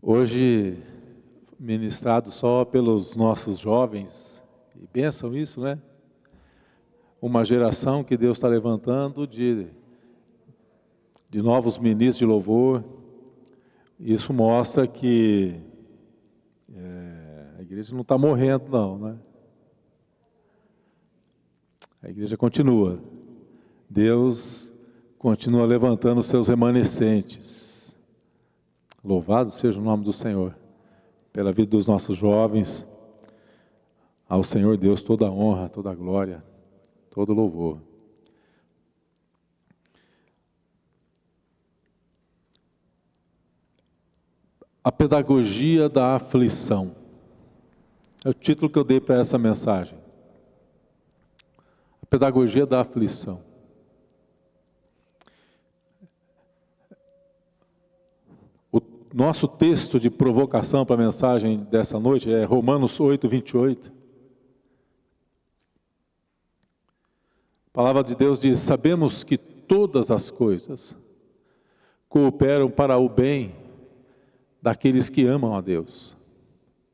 Hoje, ministrado só pelos nossos jovens, e bênção isso, né? Uma geração que Deus está levantando de novos ministros de louvor. Isso mostra que a igreja não está morrendo não, né? A igreja continua. Deus continua levantando os seus remanescentes. Louvado seja o nome do Senhor, pela vida dos nossos jovens. Ao Senhor Deus toda a honra, toda a glória, todo o louvor. A pedagogia da aflição. É o título que eu dei para essa mensagem. A pedagogia da aflição. Nosso texto de provocação para a mensagem dessa noite é Romanos 8, 28. A palavra de Deus diz: sabemos que todas as coisas cooperam para o bem daqueles que amam a Deus,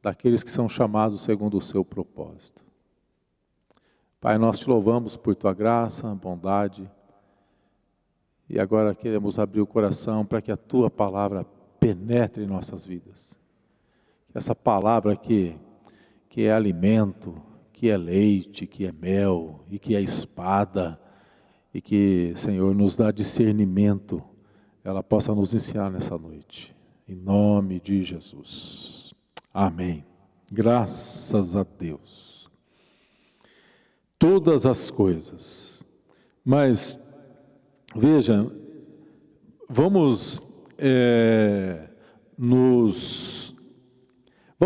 daqueles que são chamados segundo o seu propósito. Pai, nós te louvamos por tua graça, bondade, e agora queremos abrir o coração para que a tua palavra penetre em nossas vidas. Essa palavra que é alimento, que é leite, que é mel e que é espada, e que, Senhor, nos dá discernimento, ela possa nos ensinar nessa noite. Em nome de Jesus. Amém. Graças a Deus. Todas as coisas. Mas, veja, vamos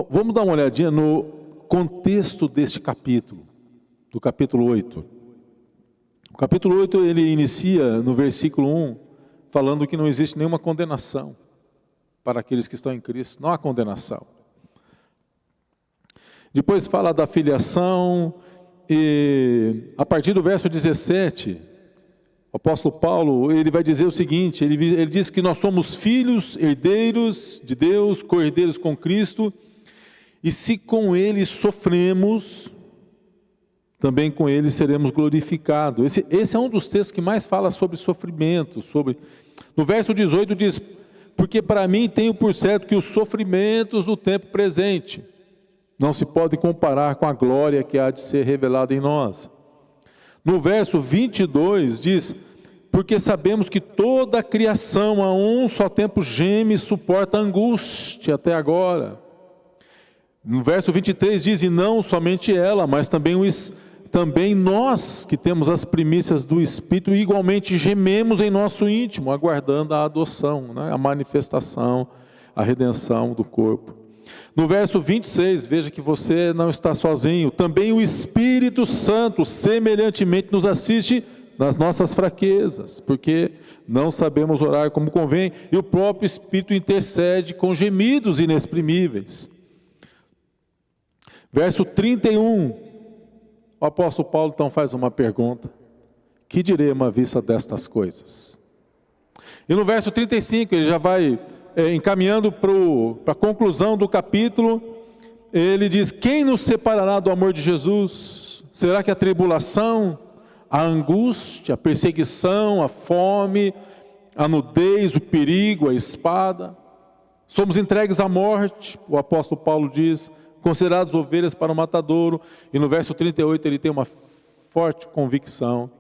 vamos dar uma olhadinha no contexto deste capítulo, do capítulo 8. O capítulo 8 ele inicia no versículo 1, falando que não existe nenhuma condenação para aqueles que estão em Cristo, não há condenação. Depois fala da filiação, e a partir do verso 17, o apóstolo Paulo, ele vai dizer o seguinte, ele diz que nós somos filhos, herdeiros de Deus, co-herdeiros com Cristo, e se com Ele sofremos, também com Ele seremos glorificados. Esse é um dos textos que mais fala sobre sofrimento. No verso 18 diz: porque para mim tenho por certo que os sofrimentos do tempo presente não se podem comparar com a glória que há de ser revelada em nós. No verso 22 diz: porque sabemos que toda a criação a um só tempo geme e suporta angústia até agora. No verso 23 diz: e não somente ela, mas também nós que temos as primícias do Espírito, igualmente gememos em nosso íntimo, aguardando a adoção, né? A manifestação, a redenção do corpo. No verso 26, veja que você não está sozinho, também o Espírito Santo semelhantemente nos assiste nas nossas fraquezas, porque não sabemos orar como convém, e o próprio Espírito intercede com gemidos inexprimíveis. Verso 31, o apóstolo Paulo então faz uma pergunta: que diremos à vista destas coisas? E no verso 35, ele já vai encaminhando para a conclusão do capítulo. Ele diz: quem nos separará do amor de Jesus? Será que a tribulação, a angústia, a perseguição, a fome, a nudez, o perigo, a espada? Somos entregues à morte, o apóstolo Paulo diz, considerados ovelhas para o matadouro. E no verso 38 ele tem uma forte convicção.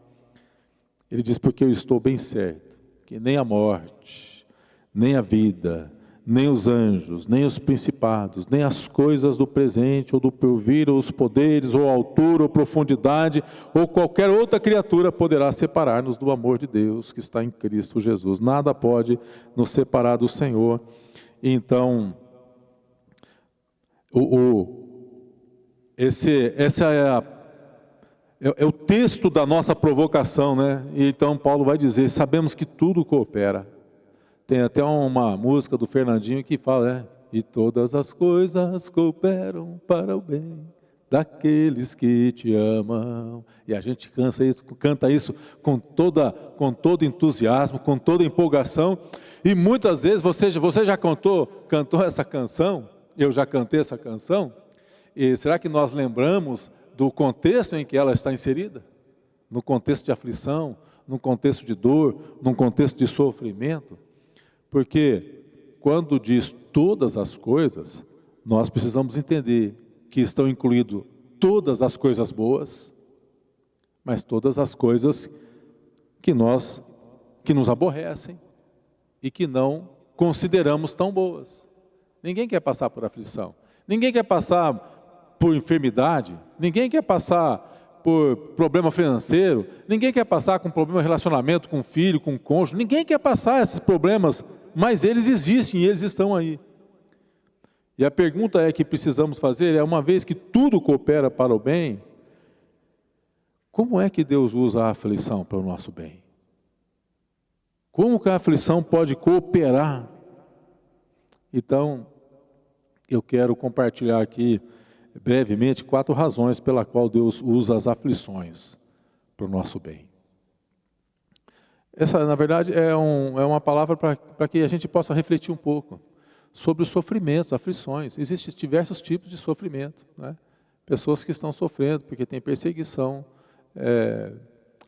Ele diz: porque eu estou bem certo que nem a morte, nem a vida, nem os anjos, nem os principados, nem as coisas do presente ou do porvir, ou os poderes, ou a altura, ou profundidade, ou qualquer outra criatura poderá separar-nos do amor de Deus que está em Cristo Jesus. Nada pode nos separar do Senhor. Então, esse é o texto da nossa provocação, né? E então Paulo vai dizer: sabemos que tudo coopera. Tem até uma música do Fernandinho que fala, e todas as coisas cooperam para o bem daqueles que te amam. E a gente canta isso com todo entusiasmo, com toda empolgação. E muitas vezes você já cantou essa canção? Eu já cantei essa canção? E será que nós lembramos do contexto em que ela está inserida? No contexto de aflição, num contexto de dor, num contexto de sofrimento? Porque quando diz todas as coisas, nós precisamos entender que estão incluídas todas as coisas boas, mas todas as coisas que nos aborrecem e que não consideramos tão boas. Ninguém quer passar por aflição, ninguém quer passar por enfermidade, ninguém quer passar por problema financeiro, ninguém quer passar com problema de relacionamento com o filho, com o cônjuge, ninguém quer passar esses problemas, mas eles existem e eles estão aí. E a pergunta que precisamos fazer é, uma vez que tudo coopera para o bem, como é que Deus usa a aflição para o nosso bem? Como que a aflição pode cooperar? Então, eu quero compartilhar aqui brevemente 4 razões pela qual Deus usa as aflições para o nosso bem. Essa, na verdade, é uma palavra para que a gente possa refletir um pouco sobre os sofrimentos, aflições. Existem diversos tipos de sofrimento, né? Pessoas que estão sofrendo porque tem perseguição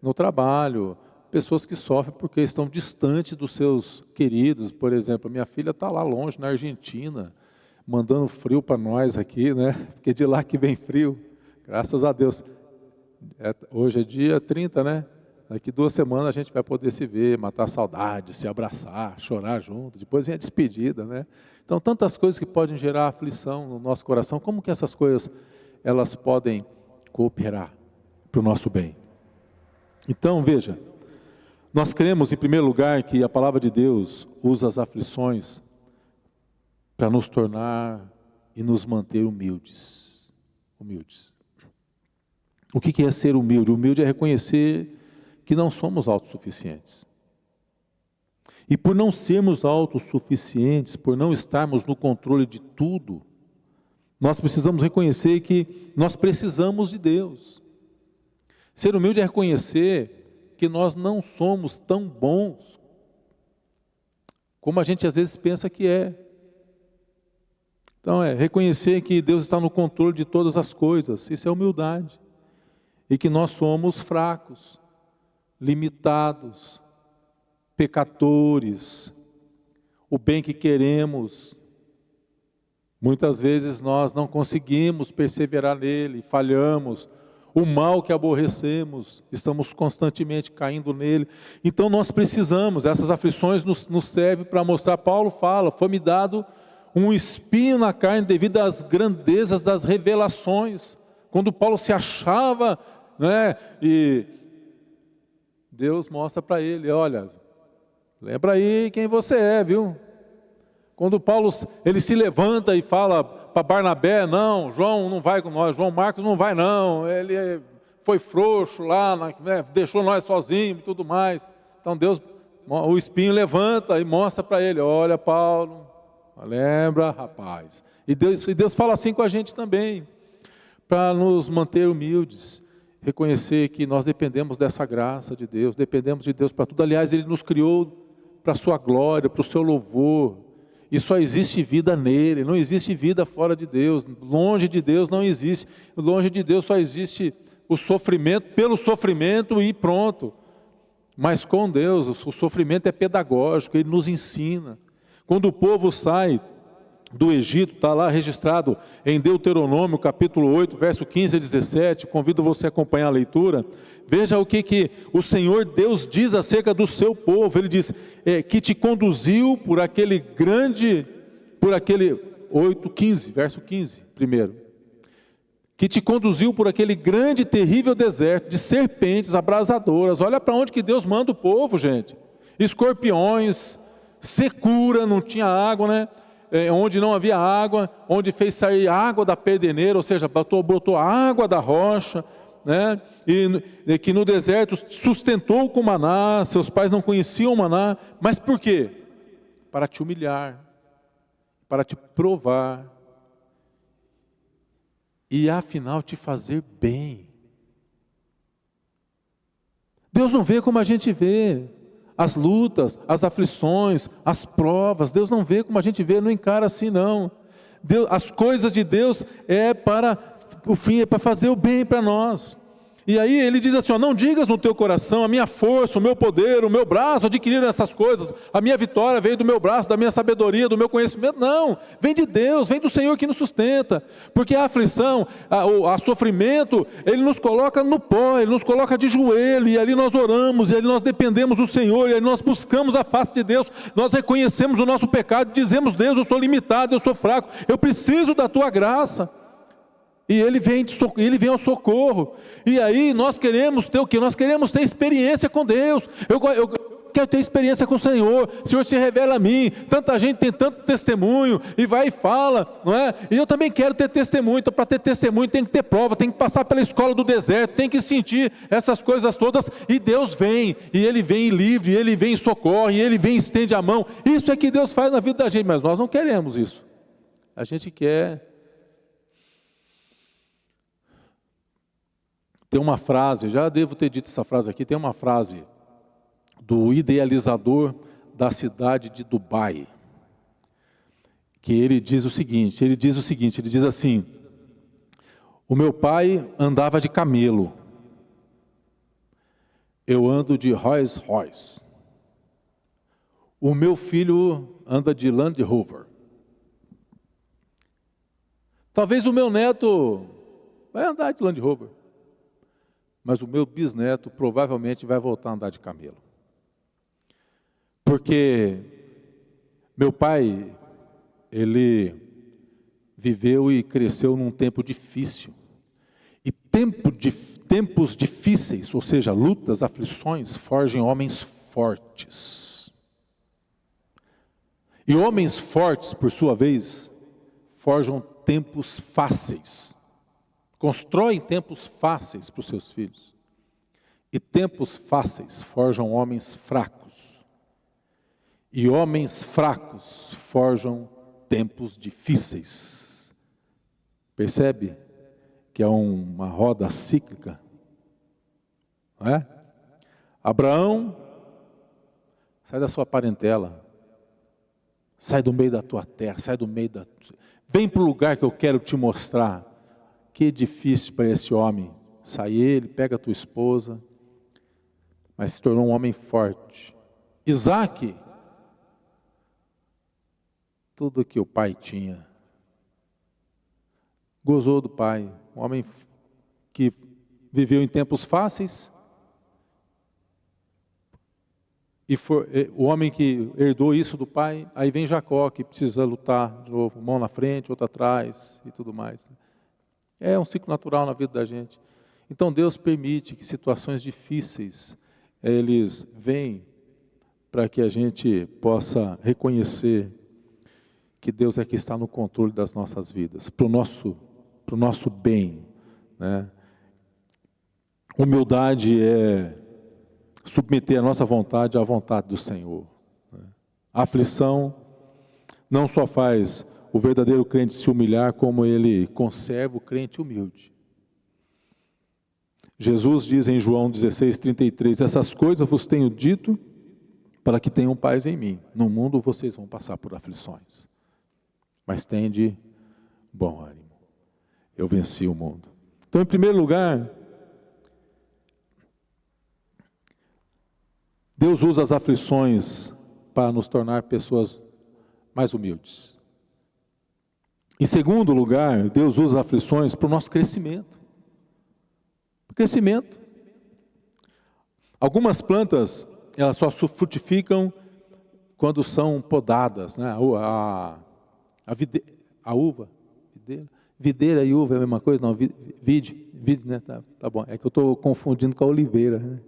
no trabalho, pessoas que sofrem porque estão distantes dos seus queridos. Por exemplo, minha filha está lá longe, na Argentina, mandando frio para nós aqui, né? Porque de lá que vem frio, graças a Deus. Hoje é dia 30, né? Daqui 2 semanas a gente vai poder se ver, matar a saudade, se abraçar, chorar junto. Depois vem a despedida, né? Então, tantas coisas que podem gerar aflição no nosso coração. Como que essas coisas, elas podem cooperar para o nosso bem? Então, veja, nós cremos, em primeiro lugar, que a palavra de Deus usa as aflições para nos tornar e nos manter humildes. Humildes. O que é ser humilde? Humilde é reconhecer que não somos autossuficientes. E por não sermos autossuficientes, por não estarmos no controle de tudo, nós precisamos reconhecer que nós precisamos de Deus. Ser humilde é reconhecer que nós não somos tão bons como a gente às vezes pensa que é. Então reconhecer que Deus está no controle de todas as coisas, isso é humildade. E que nós somos fracos, limitados, pecadores, o bem que queremos, muitas vezes nós não conseguimos perseverar nele, falhamos, o mal que aborrecemos, estamos constantemente caindo nele. Então nós precisamos, essas aflições nos servem para mostrar. Paulo fala, foi-me dado um espinho na carne devido às grandezas das revelações. Quando Paulo se achava, né, e Deus mostra para ele, olha, lembra aí quem você é, viu? Quando Paulo ele se levanta e fala para Barnabé, não, João não vai com nós, João Marcos não vai não, ele foi frouxo lá, né, deixou nós sozinhos e tudo mais. Então Deus, o espinho levanta e mostra para ele, olha Paulo, lembra rapaz. E Deus fala assim com a gente também, para nos manter humildes, reconhecer que nós dependemos dessa graça de Deus, dependemos de Deus para tudo. Aliás, Ele nos criou para a sua glória, para o seu louvor, e só existe vida nele, não existe vida fora de Deus, longe de Deus não existe, longe de Deus só existe o sofrimento, pelo sofrimento e pronto. Mas com Deus, o sofrimento é pedagógico, Ele nos ensina. Quando o povo sai do Egito, está lá registrado em Deuteronômio, capítulo 8, verso 15 a 17, convido você a acompanhar a leitura. Veja o que o Senhor Deus diz acerca do seu povo. Ele diz, que te conduziu por aquele 8:15, verso 15, primeiro. Que te conduziu por aquele grande e terrível deserto, de serpentes abrasadoras. Olha para onde que Deus manda o povo, gente. Escorpiões, secura, não tinha água, né? Onde não havia água, onde fez sair água da pedeneira, ou seja, brotou água da rocha, né? E que no deserto sustentou com maná, seus pais não conheciam maná, mas por quê? Para te humilhar, para te provar. e afinal te fazer bem. Deus não vê como a gente vê as lutas, as aflições, as provas. Deus não vê como a gente vê, não encara assim não. Deus, as coisas de Deus o fim é para fazer o bem para nós. E aí ele diz assim, ó, não digas no teu coração, a minha força, o meu poder, o meu braço adquiriram essas coisas, a minha vitória veio do meu braço, da minha sabedoria, do meu conhecimento. Não, vem de Deus, vem do Senhor que nos sustenta. Porque a aflição, a sofrimento, Ele nos coloca no pó, Ele nos coloca de joelho, e ali nós oramos, e ali nós dependemos do Senhor, e ali nós buscamos a face de Deus, nós reconhecemos o nosso pecado, dizemos, Deus, eu sou limitado, eu sou fraco, eu preciso da Tua graça. E Ele vem ao socorro. E aí nós queremos ter o quê? Nós queremos ter experiência com Deus. Eu quero ter experiência com o Senhor. O Senhor se revela a mim. Tanta gente tem tanto testemunho, e vai e fala, não é? E eu também quero ter testemunho. Então para ter testemunho tem que ter prova, tem que passar pela escola do deserto, tem que sentir essas coisas todas. E Deus vem, e Ele vem livre, e Ele vem e socorre, e Ele vem e estende a mão. Isso é que Deus faz na vida da gente, mas nós não queremos isso. A gente quer... Tem uma frase, já devo ter dito essa frase aqui, tem uma frase do idealizador da cidade de Dubai, que ele diz assim, o meu pai andava de camelo, eu ando de Rolls Royce, o meu filho anda de Land Rover, talvez o meu neto vai andar de Land Rover, mas o meu bisneto provavelmente vai voltar a andar de camelo. Porque meu pai, ele viveu e cresceu num tempo difícil. E tempos difíceis, ou seja, lutas, aflições, forjam homens fortes. E homens fortes, por sua vez, forjam tempos fáceis. Constroem tempos fáceis para os seus filhos. E tempos fáceis forjam homens fracos. E homens fracos forjam tempos difíceis. Percebe que é uma roda cíclica? Não é? Abraão, sai da sua parentela. Sai do meio da tua terra, vem para o lugar que eu quero te mostrar. Que difícil para esse homem. Sai ele, pega a tua esposa, mas se tornou um homem forte. Isaac, tudo que o pai tinha, gozou do pai. Um homem que viveu em tempos fáceis, e o homem que herdou isso do pai. Aí vem Jacó, que precisa lutar de novo, mão na frente, outra atrás e tudo mais. É um ciclo natural na vida da gente. Então Deus permite que situações difíceis, eles vêm para que a gente possa reconhecer que Deus é que está no controle das nossas vidas, para o nosso bem, né? Humildade é submeter a nossa vontade à vontade do Senhor, né? A aflição não só faz o verdadeiro crente se humilhar, como ele conserva o crente humilde. Jesus diz em João 16:33, essas coisas vos tenho dito para que tenham paz em mim. No mundo vocês vão passar por aflições, mas tende bom ânimo. Eu venci o mundo. Então, em primeiro lugar, Deus usa as aflições para nos tornar pessoas mais humildes. Em segundo lugar, Deus usa as aflições para o nosso crescimento. Crescimento. Algumas plantas, elas só frutificam quando são podadas, né? A uva, videira e uva é a mesma coisa? Não, vide, né? Tá bom, é que eu estou confundindo com a oliveira, né?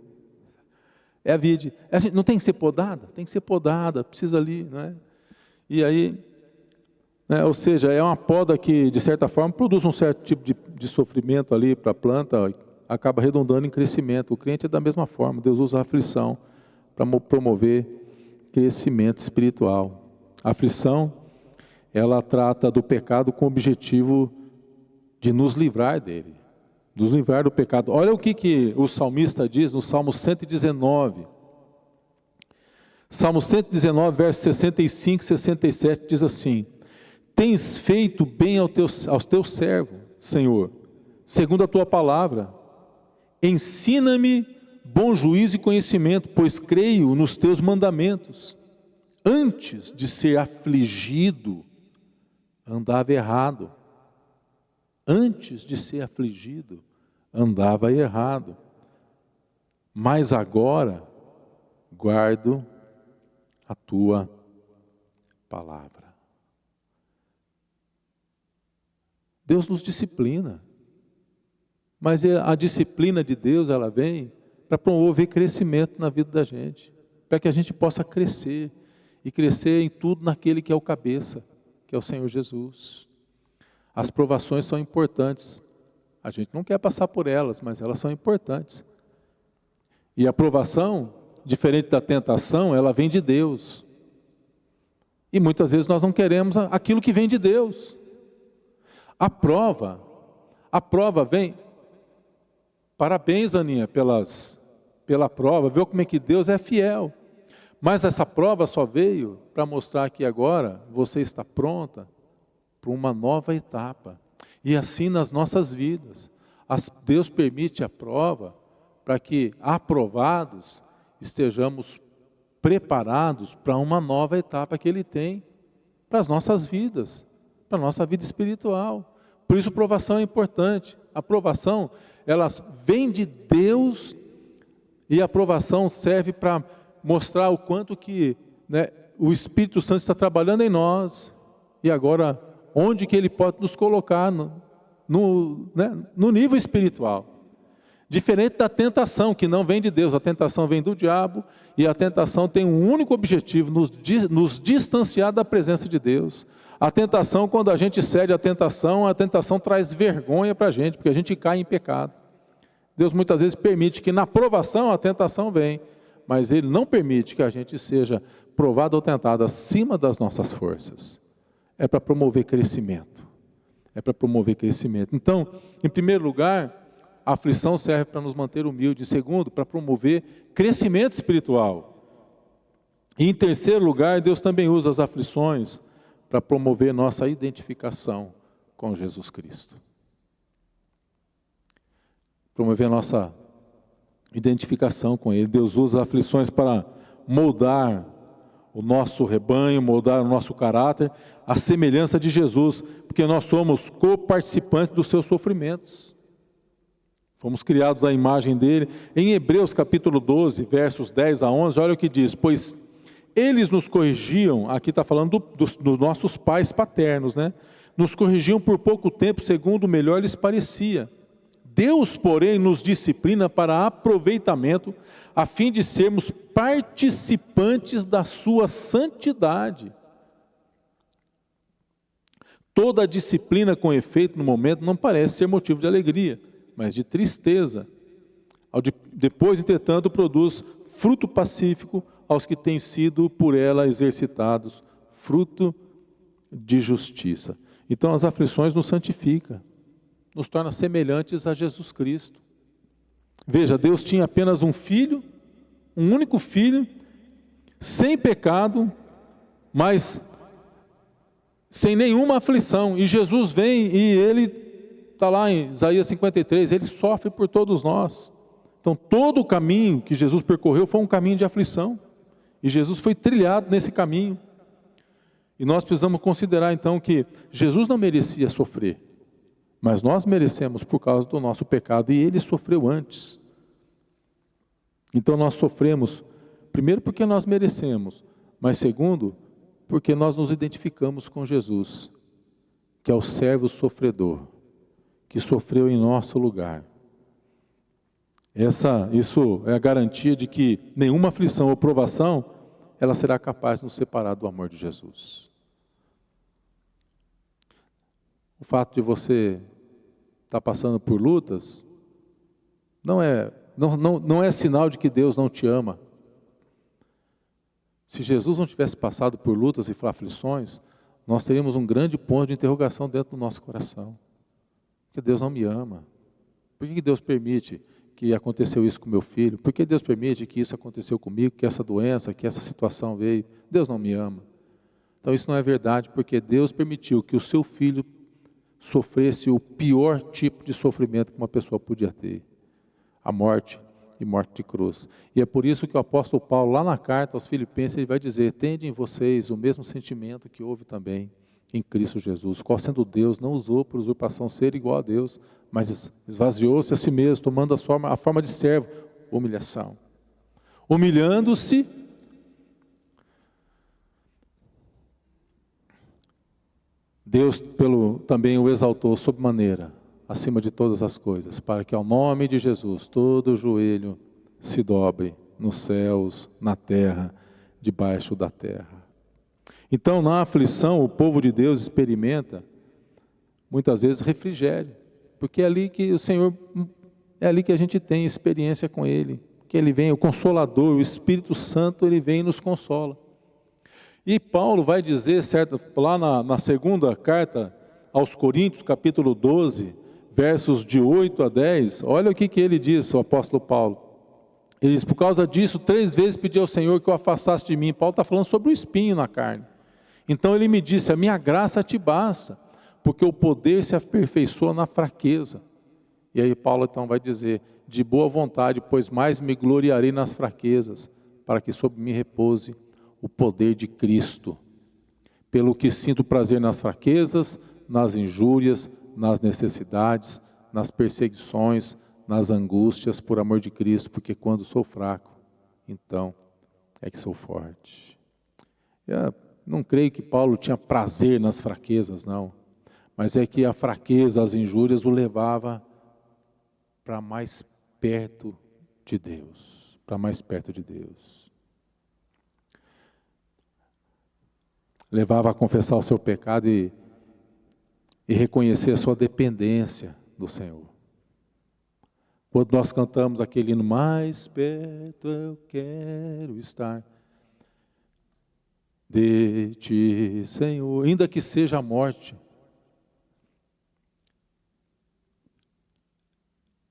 É a vide. Não tem que ser podada? Tem que ser podada, precisa ali, não é? E aí... ou seja, é uma poda que, de certa forma, produz um certo tipo de sofrimento ali para a planta, acaba redundando em crescimento. O crente é da mesma forma, Deus usa a aflição para promover crescimento espiritual. A aflição, ela trata do pecado com o objetivo de nos livrar dele, nos livrar do pecado. Olha o que o salmista diz no Salmo 119. Salmo 119, versos 65 e 67, diz assim: tens feito bem ao teu servo, Senhor, segundo a tua palavra. Ensina-me bom juízo e conhecimento, pois creio nos teus mandamentos. Antes de ser afligido, andava errado. Antes de ser afligido, andava errado. Mas agora, guardo a tua palavra. Deus nos disciplina. Mas a disciplina de Deus, ela vem para promover crescimento na vida da gente. Para que a gente possa crescer. E crescer em tudo naquele que é o cabeça, que é o Senhor Jesus. As provações são importantes. A gente não quer passar por elas, mas elas são importantes. E a provação, diferente da tentação, ela vem de Deus. E muitas vezes nós não queremos aquilo que vem de Deus. A prova vem... Parabéns, Aninha, pela prova. Viu como é que Deus é fiel. Mas essa prova só veio para mostrar que agora você está pronta para uma nova etapa. E assim nas nossas vidas. Deus permite a prova para que, aprovados, estejamos preparados para uma nova etapa que Ele tem para as nossas vidas, para a nossa vida espiritual. Por isso a provação é importante. A provação, ela vem de Deus e a provação serve para mostrar o quanto que, né, o Espírito Santo está trabalhando em nós e agora onde que Ele pode nos colocar no nível espiritual. Diferente da tentação, que não vem de Deus, a tentação vem do diabo e a tentação tem um único objetivo, nos distanciar da presença de Deus. A tentação, quando a gente cede à tentação, a tentação traz vergonha para a gente, porque a gente cai em pecado. Deus muitas vezes permite que na provação a tentação vem, mas Ele não permite que a gente seja provado ou tentado acima das nossas forças. É para promover crescimento. É para promover crescimento. Então, em primeiro lugar, a aflição serve para nos manter humildes. Em segundo, para promover crescimento espiritual. E em terceiro lugar, Deus também usa as aflições para promover nossa identificação com Jesus Cristo. Promover nossa identificação com Ele. Deus usa aflições para moldar o nosso rebanho, moldar o nosso caráter, a semelhança de Jesus, porque nós somos coparticipantes dos seus sofrimentos. Fomos criados à imagem dele. Em Hebreus capítulo 12, versos 10 a 11, olha o que diz: pois eles nos corrigiam, aqui está falando dos nossos pais paternos, né? Nos corrigiam por pouco tempo, segundo o melhor lhes parecia. Deus, porém, nos disciplina para aproveitamento, a fim de sermos participantes da sua santidade. Toda a disciplina com efeito no momento não parece ser motivo de alegria, mas de tristeza. Depois, entretanto, produz fruto pacífico aos que têm sido por ela exercitados, fruto de justiça. Então as aflições nos santificam, nos torna semelhantes a Jesus Cristo. Veja, Deus tinha apenas um filho, um único filho, sem pecado, mas sem nenhuma aflição. E Jesus vem e Ele, está lá em Isaías 53, Ele sofre por todos nós. Então todo o caminho que Jesus percorreu foi um caminho de aflição. E Jesus foi trilhado nesse caminho. E nós precisamos considerar então que Jesus não merecia sofrer. Mas nós merecemos por causa do nosso pecado, e Ele sofreu antes. Então nós sofremos, primeiro porque nós merecemos, mas segundo, porque nós nos identificamos com Jesus, que é o servo sofredor, que sofreu em nosso lugar. Isso é a garantia de que nenhuma aflição ou provação, ela será capaz de nos separar do amor de Jesus. O fato de você estar passando por lutas não é sinal de que Deus não te ama. Se Jesus não tivesse passado por lutas e aflições, nós teríamos um grande ponto de interrogação dentro do nosso coração. Porque Deus não me ama. Por que Deus permite que aconteceu isso com meu filho? Por que Deus permite que isso aconteceu comigo, que essa doença, que essa situação veio? Deus não me ama. Então isso não é verdade, porque Deus permitiu que o seu filho sofresse o pior tipo de sofrimento que uma pessoa podia ter. A morte, e morte de cruz. E é por isso que o apóstolo Paulo, lá na carta aos Filipenses, ele vai dizer: tende em vocês o mesmo sentimento que houve também em Cristo Jesus, qual sendo Deus, não usou por usurpação ser igual a Deus, mas esvaziou-se a si mesmo, tomando a forma de servo, humilhação. Humilhando-se, Deus também o exaltou sobremaneira, acima de todas as coisas, para que ao nome de Jesus todo joelho se dobre nos céus, na terra, debaixo da terra. Então, na aflição, o povo de Deus experimenta, muitas vezes, refrigério, porque é ali que o Senhor, é ali que a gente tem experiência com Ele, que Ele vem, o Consolador, o Espírito Santo, Ele vem e nos consola. E Paulo vai dizer, certo, lá na segunda carta aos Coríntios, capítulo 12, versos de 8 a 10, olha o que ele diz, o apóstolo Paulo. Ele diz: por causa disso, 3 vezes pedi ao Senhor que o afastasse de mim. Paulo está falando sobre o espinho na carne. Então ele me disse: a minha graça te basta, porque o poder se aperfeiçoa na fraqueza. E aí Paulo então vai dizer: de boa vontade, pois mais me gloriarei nas fraquezas, para que sobre mim repouse o poder de Cristo. Pelo que sinto prazer nas fraquezas, nas injúrias, nas necessidades, nas perseguições, nas angústias, por amor de Cristo, porque quando sou fraco, então é que sou forte. Eu não creio que Paulo tinha prazer nas fraquezas, não. Mas é que a fraqueza, as injúrias, o levava para mais perto de Deus. Para mais perto de Deus. Levava a confessar o seu pecado e reconhecer a sua dependência do Senhor. Quando nós cantamos aquele hino, mais perto eu quero estar de ti, Senhor, ainda que seja a morte.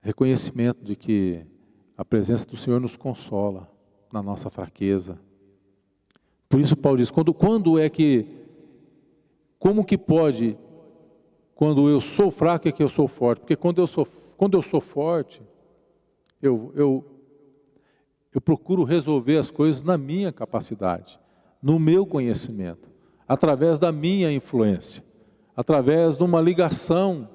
Reconhecimento de que a presença do Senhor nos consola na nossa fraqueza. Por isso Paulo diz, como que pode, quando eu sou fraco é que eu sou forte? Porque quando eu sou forte, eu procuro resolver as coisas na minha capacidade, no meu conhecimento, através da minha influência, através de uma ligação,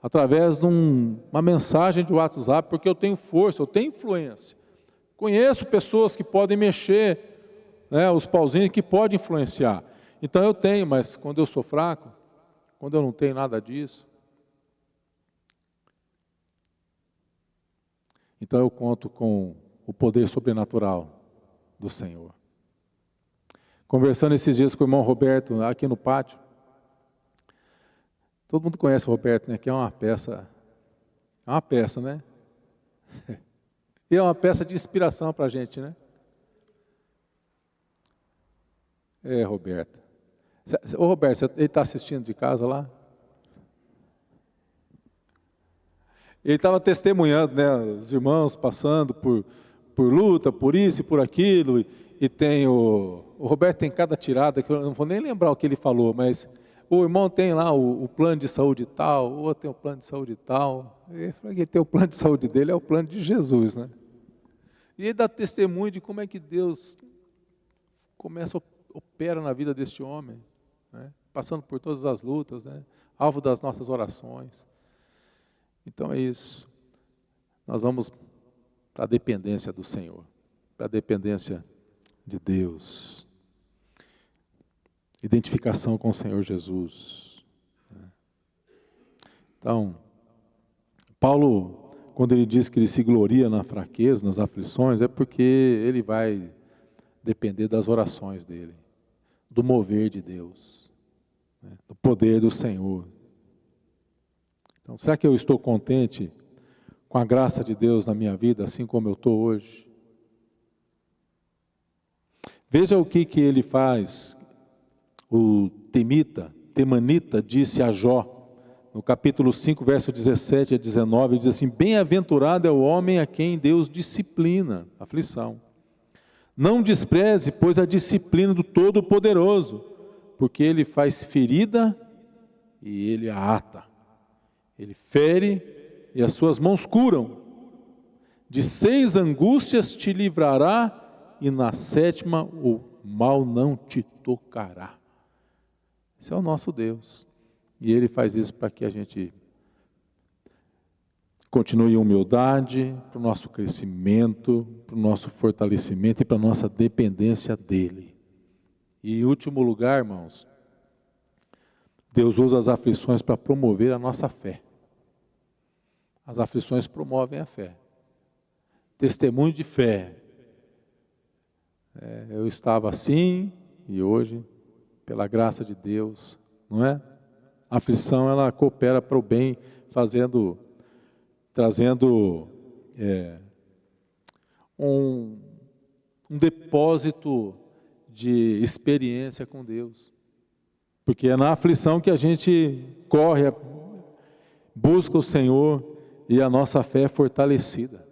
através de uma mensagem de WhatsApp, porque eu tenho força, eu tenho influência. Conheço pessoas que podem mexer, os pauzinhos que podem influenciar. Então eu tenho, mas quando eu sou fraco, quando eu não tenho nada disso, então eu conto com o poder sobrenatural do Senhor. Conversando esses dias com o irmão Roberto, aqui no pátio, todo mundo conhece o Roberto, né? Que é uma peça, né? E é uma peça de inspiração para a gente, né? Roberto. Ô Roberto, ele está assistindo de casa lá? Ele estava testemunhando, né? Os irmãos passando por luta, por isso e por aquilo, e tem o Roberto tem cada tirada, que eu não vou nem lembrar o que ele falou, mas o irmão tem lá o plano de saúde tal, o outro tem o plano de saúde tal, ele tem o plano de saúde dele, é o plano de Jesus, né? E ele dá testemunho de como é que Deus opera na vida deste homem, né? Passando por todas as lutas, né? Alvo das nossas orações. Então é isso, nós vamos para a dependência do Senhor, para a dependência de Deus, identificação com o Senhor Jesus. Então, Paulo, quando ele diz que ele se gloria na fraqueza, nas aflições, é porque ele vai depender das orações dele, do mover de Deus, do poder do Senhor. Então, será que eu estou contente com a graça de Deus na minha vida, assim como eu estou hoje? Veja o que ele faz. O Temanita disse a Jó, no capítulo 5, verso 17 a 19, diz assim: bem-aventurado é o homem a quem Deus disciplina, aflição. Não despreze, pois, a disciplina do Todo-Poderoso, porque Ele faz ferida e Ele a ata. Ele fere e as suas mãos curam. De 6 angústias te livrará, e na 7ª o mal não te tocará. Esse é o nosso Deus. E Ele faz isso para que a gente continue em humildade, para o nosso crescimento, para o nosso fortalecimento e para a nossa dependência dEle. E em último lugar, irmãos, Deus usa as aflições para promover a nossa fé. As aflições promovem a fé. Testemunho de fé. Eu estava assim e hoje, pela graça de Deus, não é? A aflição, ela coopera para o bem, trazendo um depósito de experiência com Deus. Porque é na aflição que a gente corre, busca o Senhor e a nossa fé é fortalecida.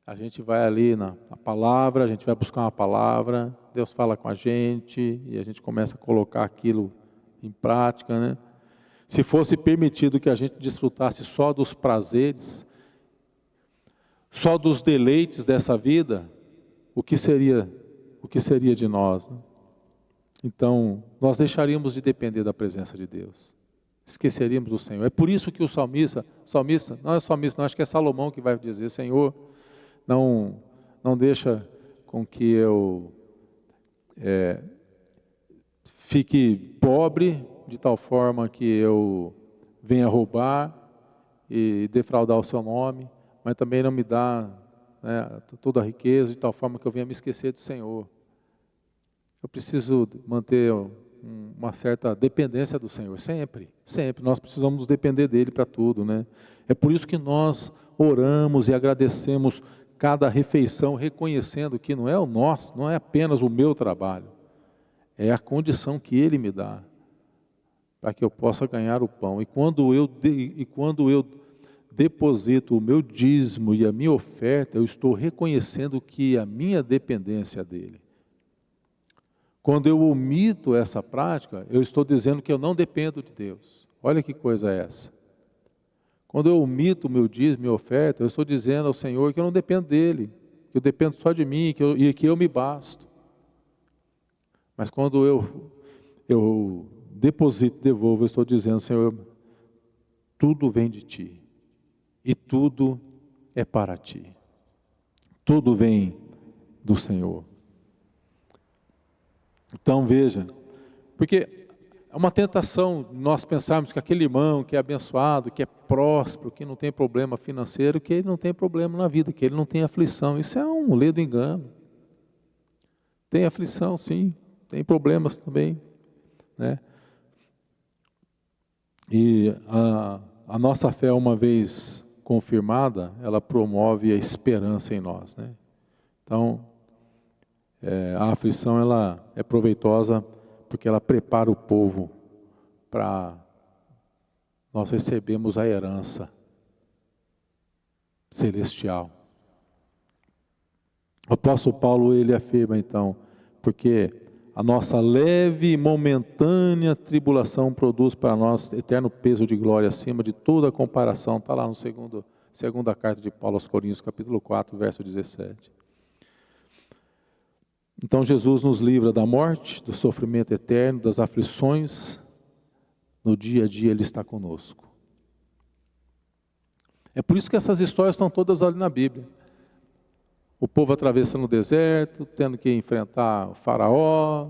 A gente vai ali na palavra, a gente vai buscar uma palavra, Deus fala com a gente e a gente começa a colocar aquilo em prática, né? Se fosse permitido que a gente desfrutasse só dos prazeres, só dos deleites dessa vida, o que seria de nós, né? Então, nós deixaríamos de depender da presença de Deus. Esqueceríamos do Senhor. É por isso que o salmista, não é salmista, não, acho que é Salomão que vai dizer: Senhor, não deixa com que eu fique pobre, de tal forma que eu venha roubar e defraudar o seu nome, mas também não me dá, né, toda a riqueza, de tal forma que eu venha me esquecer do Senhor. Eu preciso manter uma certa dependência do Senhor, sempre, sempre. Nós precisamos depender dEle para tudo, né? É por isso que nós oramos e agradecemos cada refeição, reconhecendo que não é o nosso, não é apenas o meu trabalho, é a condição que Ele me dá, para que eu possa ganhar o pão. E quando eu deposito o meu dízimo e a minha oferta, eu estou reconhecendo que a minha dependência dEle. Quando eu omito essa prática, eu estou dizendo que eu não dependo de Deus. Olha que coisa é essa. Quando eu omito o meu dízimo, minha oferta, eu estou dizendo ao Senhor que eu não dependo dEle, que eu dependo só de mim e que eu me basto. Mas quando eu deposito, devolvo, eu estou dizendo: Senhor, tudo vem de Ti e tudo é para Ti. Tudo vem do Senhor. Então veja, porque é uma tentação nós pensarmos que aquele irmão que é abençoado, que é próspero, que não tem problema financeiro, que ele não tem problema na vida, que ele não tem aflição. Isso é um ledo engano. Tem aflição, sim, tem problemas também, né? E a nossa fé, uma vez confirmada, ela promove a esperança em nós, né? Então, a aflição, ela é proveitosa porque ela prepara o povo para nós recebermos a herança celestial. O apóstolo Paulo, ele afirma então: porque a nossa leve e momentânea tribulação produz para nós eterno peso de glória acima de toda comparação. Está lá no segunda carta de Paulo aos Coríntios, capítulo 4, verso 17. Então Jesus nos livra da morte, do sofrimento eterno, das aflições. No dia a dia Ele está conosco. É por isso que essas histórias estão todas ali na Bíblia. O povo atravessando o deserto, tendo que enfrentar o faraó,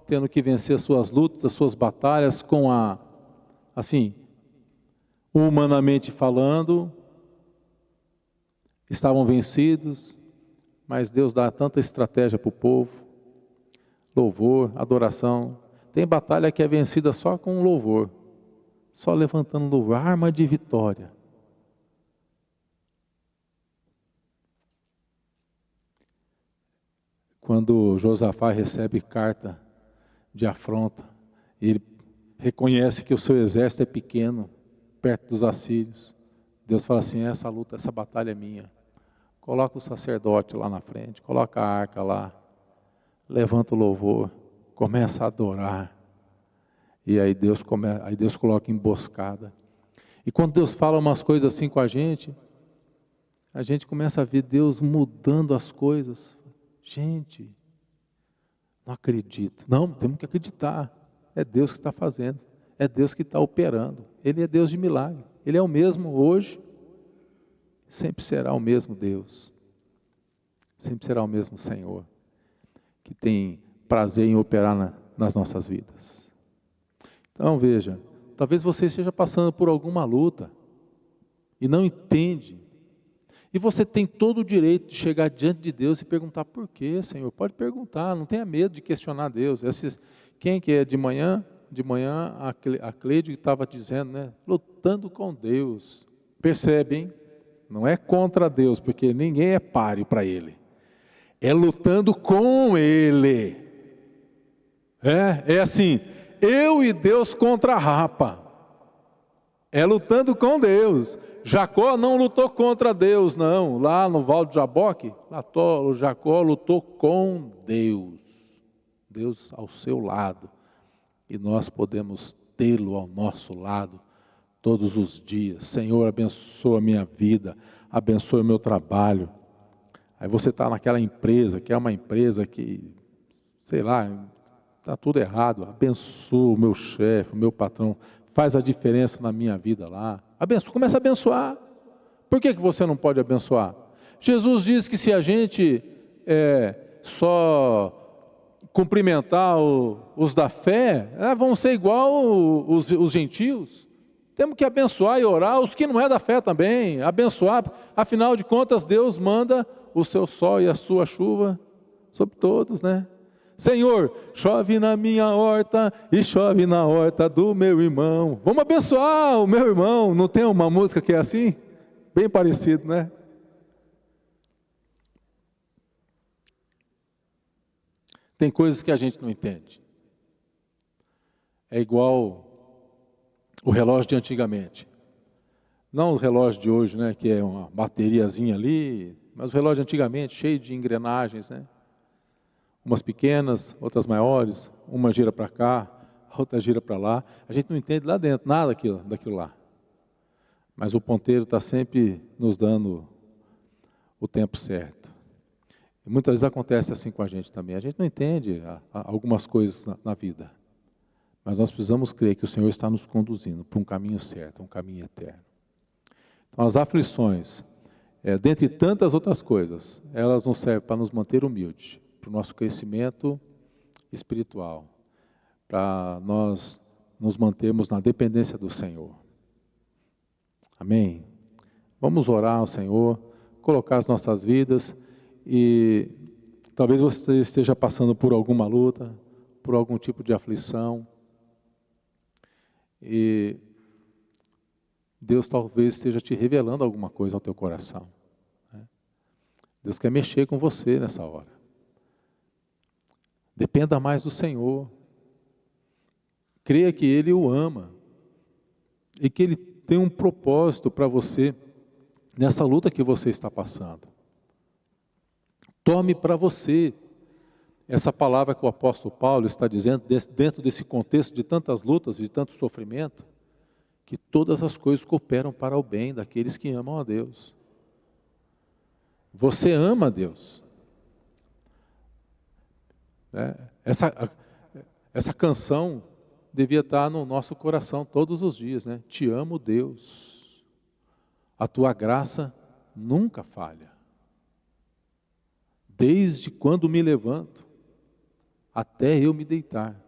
tendo que vencer as suas lutas, as suas batalhas com humanamente falando, estavam vencidos, mas Deus dá tanta estratégia para o povo, louvor, adoração. Tem batalha que é vencida só com louvor, só levantando louvor, arma de vitória. Quando Josafá recebe carta de afronta, ele reconhece que o seu exército é pequeno, perto dos assírios. Deus fala assim, essa luta, essa batalha é minha. Coloca o sacerdote lá na frente, coloca a arca lá, levanta o louvor, começa a adorar. E aí Deus coloca emboscada. E quando Deus fala umas coisas assim com a gente começa a ver Deus mudando as coisas. Gente, não acredito. Não, temos que acreditar. É Deus que está fazendo. É Deus que está operando. Ele é Deus de milagre. Ele é o mesmo hoje. Sempre será o mesmo Deus. Sempre será o mesmo Senhor. Que tem prazer em operar nas nossas vidas. Então veja, talvez você esteja passando por alguma luta e não entende. E você tem todo o direito de chegar diante de Deus e perguntar por quê, Senhor? Pode perguntar, não tenha medo de questionar Deus. Quem que é de manhã? De manhã a Cleide estava dizendo, né? Lutando com Deus. Percebe, hein? Não é contra Deus, porque ninguém é páreo para Ele. É lutando com Ele. É assim, eu e Deus contra a rapa. É lutando com Deus. Jacó não lutou contra Deus, não. Lá no Val de Jaboque, Jacó lutou com Deus. Deus ao seu lado. E nós podemos tê-lo ao nosso lado todos os dias. Senhor, abençoa a minha vida, abençoa o meu trabalho. Aí você está naquela empresa, que é uma empresa que, sei lá, está tudo errado. Abençoa o meu chefe, o meu patrão, faz a diferença na minha vida lá. Começa a abençoar. Por que você não pode abençoar? Jesus diz que se a gente só cumprimentar os da fé, vão ser igual os gentios. Temos que abençoar e orar os que não é da fé também, abençoar, afinal de contas Deus manda o seu sol e a sua chuva sobre todos, né? Senhor, chove na minha horta e chove na horta do meu irmão. Vamos abençoar o meu irmão. Não tem uma música que é assim? Bem parecido, né? Tem coisas que a gente não entende. É igual o relógio de antigamente. Não o relógio de hoje, né, que é uma bateriazinha ali, mas o relógio de antigamente, cheio de engrenagens, né? Umas pequenas, outras maiores, uma gira para cá, a outra gira para lá. A gente não entende lá dentro nada daquilo lá. Mas o ponteiro está sempre nos dando o tempo certo. E muitas vezes acontece assim com a gente também. A gente não entende algumas coisas na vida. Mas nós precisamos crer que o Senhor está nos conduzindo para um caminho certo, um caminho eterno. Então as aflições, dentre tantas outras coisas, elas nos servem para nos manter humildes, para o nosso crescimento espiritual, para nós nos mantermos na dependência do Senhor. Amém? Vamos orar ao Senhor, colocar as nossas vidas e talvez você esteja passando por alguma luta, por algum tipo de aflição e Deus talvez esteja te revelando alguma coisa ao teu coração. Né? Deus quer mexer com você nessa hora. Dependa mais do Senhor. Creia que Ele o ama. E que Ele tem um propósito para você nessa luta que você está passando. Tome para você essa palavra que o apóstolo Paulo está dizendo, dentro desse contexto de tantas lutas, de tanto sofrimento, que todas as coisas cooperam para o bem daqueles que amam a Deus. Você ama a Deus. Essa canção devia estar no nosso coração todos os dias, né? Te amo, Deus. A tua graça nunca falha. Desde quando me levanto até eu me deitar,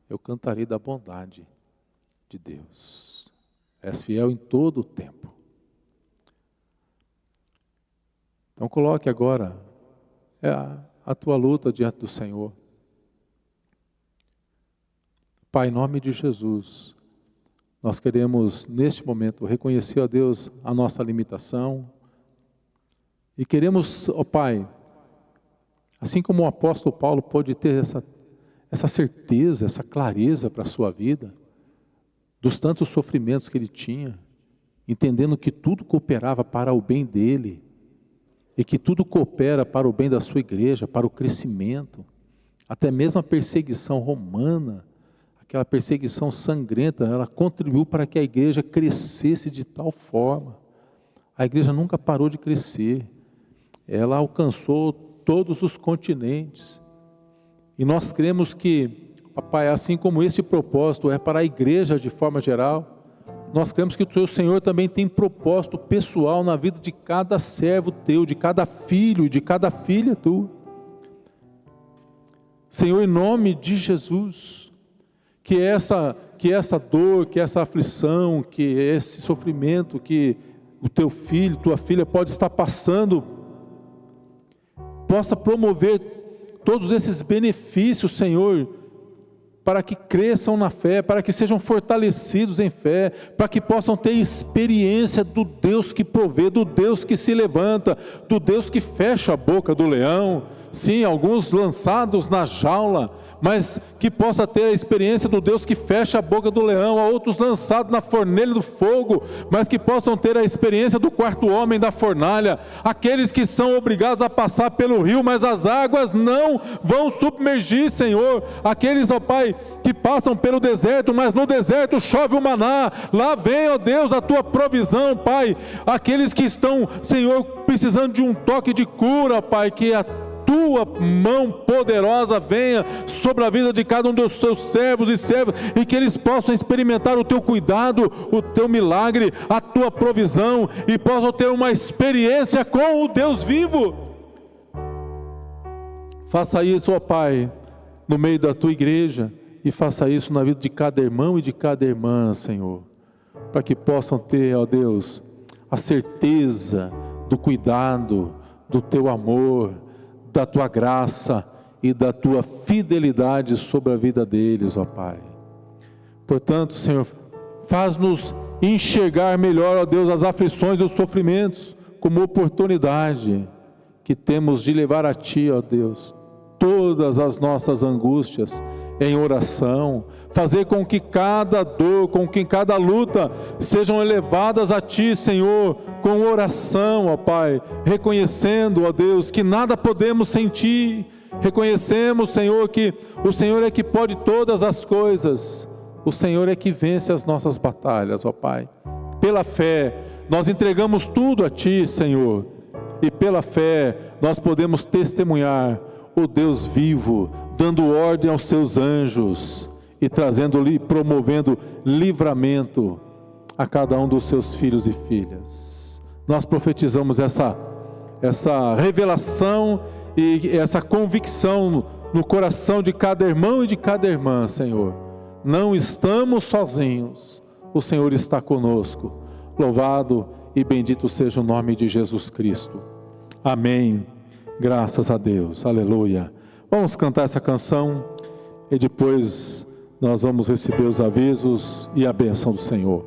eu cantarei da bondade de Deus. És fiel em todo o tempo. Então coloque agora a tua luta diante do Senhor. Pai, em nome de Jesus, nós queremos neste momento reconhecer a Deus a nossa limitação e queremos, ó Pai, assim como o apóstolo Paulo pôde ter essa certeza, essa clareza para a sua vida, dos tantos sofrimentos que ele tinha, entendendo que tudo cooperava para o bem dele, e que tudo coopera para o bem da sua igreja, para o crescimento, até mesmo a perseguição romana, aquela perseguição sangrenta, ela contribuiu para que a igreja crescesse de tal forma. A igreja nunca parou de crescer, ela alcançou todos os continentes, e nós cremos que, Pai, assim como esse propósito é para a igreja de forma geral, nós cremos que o Senhor também tem propósito pessoal na vida de cada servo teu, de cada filho, de cada filha tua. Senhor, em nome de Jesus, que essa dor, que essa aflição, que esse sofrimento que o teu filho, tua filha pode estar passando, possa promover todos esses benefícios, Senhor, para que cresçam na fé, para que sejam fortalecidos em fé, para que possam ter experiência do Deus que provê, do Deus que se levanta, do Deus que fecha a boca do leão. Sim, alguns lançados na jaula, mas que possa ter a experiência do Deus que fecha a boca do leão, a outros lançados na fornalha do fogo, mas que possam ter a experiência do quarto homem da fornalha, aqueles que são obrigados a passar pelo rio, mas as águas não vão submergir, Senhor, aqueles, ó Pai, que passam pelo deserto, mas no deserto chove o maná, lá vem, ó Deus, a tua provisão, Pai, aqueles que estão, Senhor, precisando de um toque de cura, Pai, que a tua mão poderosa venha sobre a vida de cada um dos seus servos e servas, e que eles possam experimentar o teu cuidado, o teu milagre, a tua provisão, e possam ter uma experiência com o Deus vivo. Faça isso, ó Pai, no meio da tua igreja, e faça isso na vida de cada irmão e de cada irmã, Senhor, para que possam ter, ó Deus, a certeza do cuidado, do teu amor, da tua graça e da tua fidelidade sobre a vida deles, ó Pai. Portanto, Senhor, faz-nos enxergar melhor, ó Deus, as aflições e os sofrimentos como oportunidade que temos de levar a Ti, ó Deus, todas as nossas angústias em oração, fazer com que cada dor, com que cada luta sejam elevadas a Ti, Senhor, com oração, ó Pai, reconhecendo, ó Deus, que nada podemos sem Ti, reconhecemos, Senhor, que o Senhor é que pode todas as coisas, o Senhor é que vence as nossas batalhas, ó Pai. Pela fé, nós entregamos tudo a Ti, Senhor, e pela fé nós podemos testemunhar o Deus vivo, dando ordem aos seus anjos e promovendo livramento a cada um dos seus filhos e filhas. Nós profetizamos essa revelação e essa convicção no coração de cada irmão e de cada irmã, Senhor. Não estamos sozinhos, o Senhor está conosco. Louvado e bendito seja o nome de Jesus Cristo. Amém. Graças a Deus. Aleluia. Vamos cantar essa canção e depois nós vamos receber os avisos e a bênção do Senhor.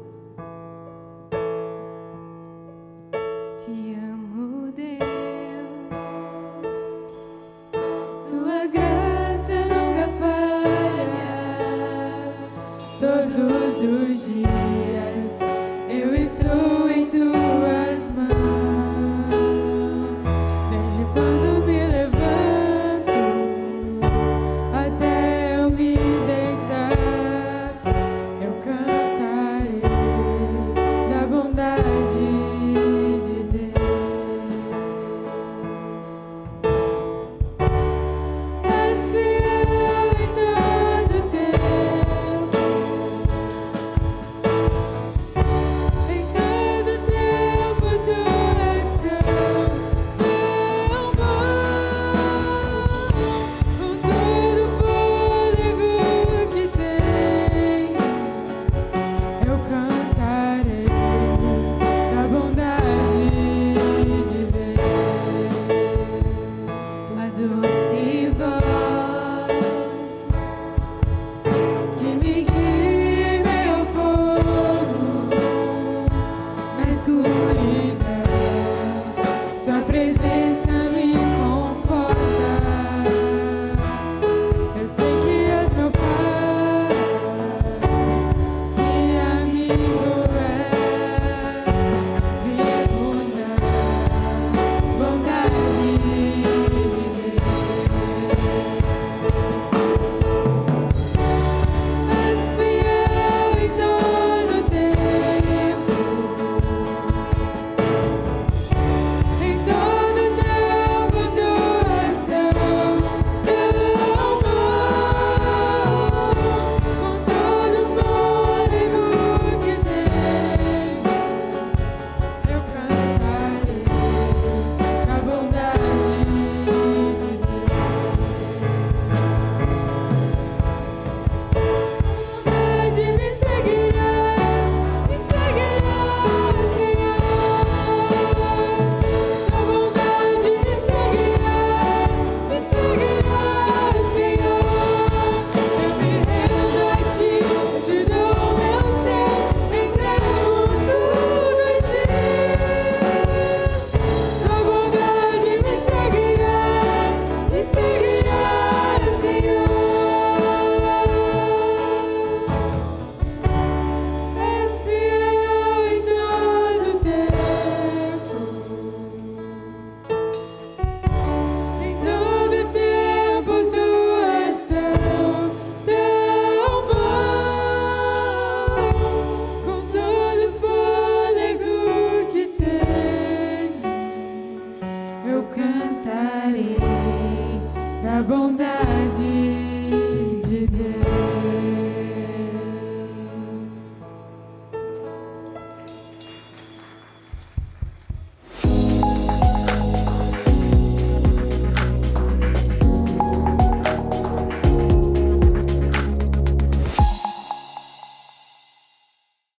Te amo, Deus, tua graça nunca falha, todos os dias eu estou